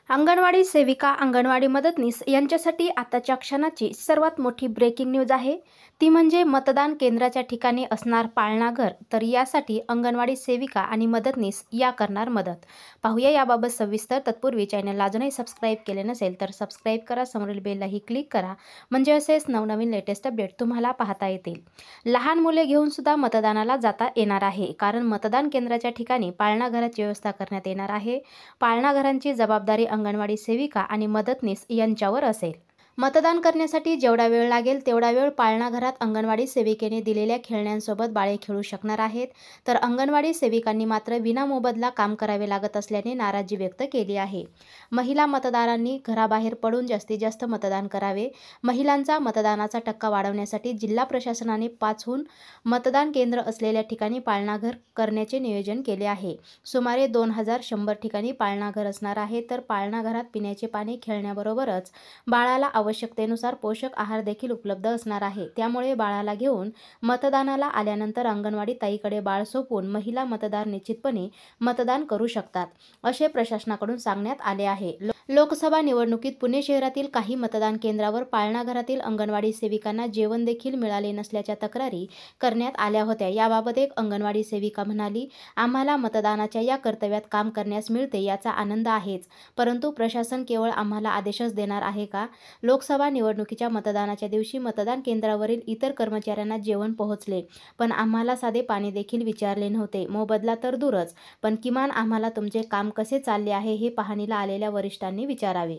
अंगणवाडी सेविका, अंगणवाडी मदतनीस यांच्यासाठी आताच्या क्षणाची सर्वात मोठी ब्रेकिंग न्यूज आहे. ती म्हणजे मतदान केंद्राच्या ठिकाणी असणार पाळणाघर. तर यासाठी अंगणवाडी सेविका आणि मदतनीस या करणार मदत. पाहूया याबाबत सविस्तर. तत्पूर्वी चॅनलला अजूनही सबस्क्राईब केले नसेल तर सबस्क्राईब करा, समोरील बेललाही क्लिक करा, म्हणजे असेच नवनवीन लेटेस्ट अपडेट तुम्हाला पाहता येतील. लहान मुले घेऊन सुद्धा मतदानाला जाता येणार आहे, कारण मतदान केंद्राच्या ठिकाणी पाळणाघराची व्यवस्था करण्यात येणार आहे. पाळणाघरांची जबाबदारी अंगणवाडी सेविका आणि मदतनीस यांच्यावर असेल. मतदान करण्यासाठी जेवढा वेळ लागेल तेवढा वेळ पाळणाघरात अंगणवाडी सेविकेने दिलेल्या खेळण्यांसोबत बाळे खेळू शकणार आहेत. तर अंगणवाडी सेविकांनी मात्र विनामोबदला काम करावे लागत असल्याने नाराजी व्यक्त केली आहे. महिला मतदारांनी घराबाहेर पडून जास्तीत जास्त मतदान करावे. महिलांचा मतदानाचा टक्का वाढवण्यासाठी जिल्हा प्रशासनाने 5हून मतदान केंद्र असलेल्या ठिकाणी पाळणाघर करण्याचे नियोजन केले आहे. सुमारे 2100 ठिकाणी पाळणाघर असणार आहे. तर पाळणाघरात पिण्याचे पाणी, खेळण्याबरोबरच बाळाला आवश्यकतेनुसार पोषक आहार देखील उपलब्ध असणार आहे. त्यामुळे बाळाला घेऊन मतदानाला आल्यानंतर अंगणवाडी ताईकडे बाळ सोपवून महिला मतदार निश्चितपणे मतदान करू शकतात, असे प्रशासनाकडून सांगण्यात आले आहे. लोकसभा निवडणुकीत पुणे शहरातील काही मतदान केंद्रावर पाळणाघरातील अंगणवाडी सेविकांना जेवण देखील मिळाले नसल्याच्या तक्रारी करण्यात आल्या होत्या. याबाबत एक अंगणवाडी सेविका म्हणाली, आम्हाला मतदानाच्या या कर्तव्यात काम करण्यास मिळते याचा आनंद आहेच, परंतु प्रशासन केवळ आम्हाला आदेशच देणार आहे का? लोकसभा निवडणुकीच्या मतदानाच्या दिवशी मतदान केंद्रावरील इतर कर्मचाऱ्यांना जेवण पोहोचले, पण आम्हाला साधे पाणी देखील विचारले नव्हते. मोबदला तर दूरच, पण किमान आम्हाला तुमचे काम कसे चालले आहे हे पाहणीला आलेल्या वरिष्ठांनी विचारावे.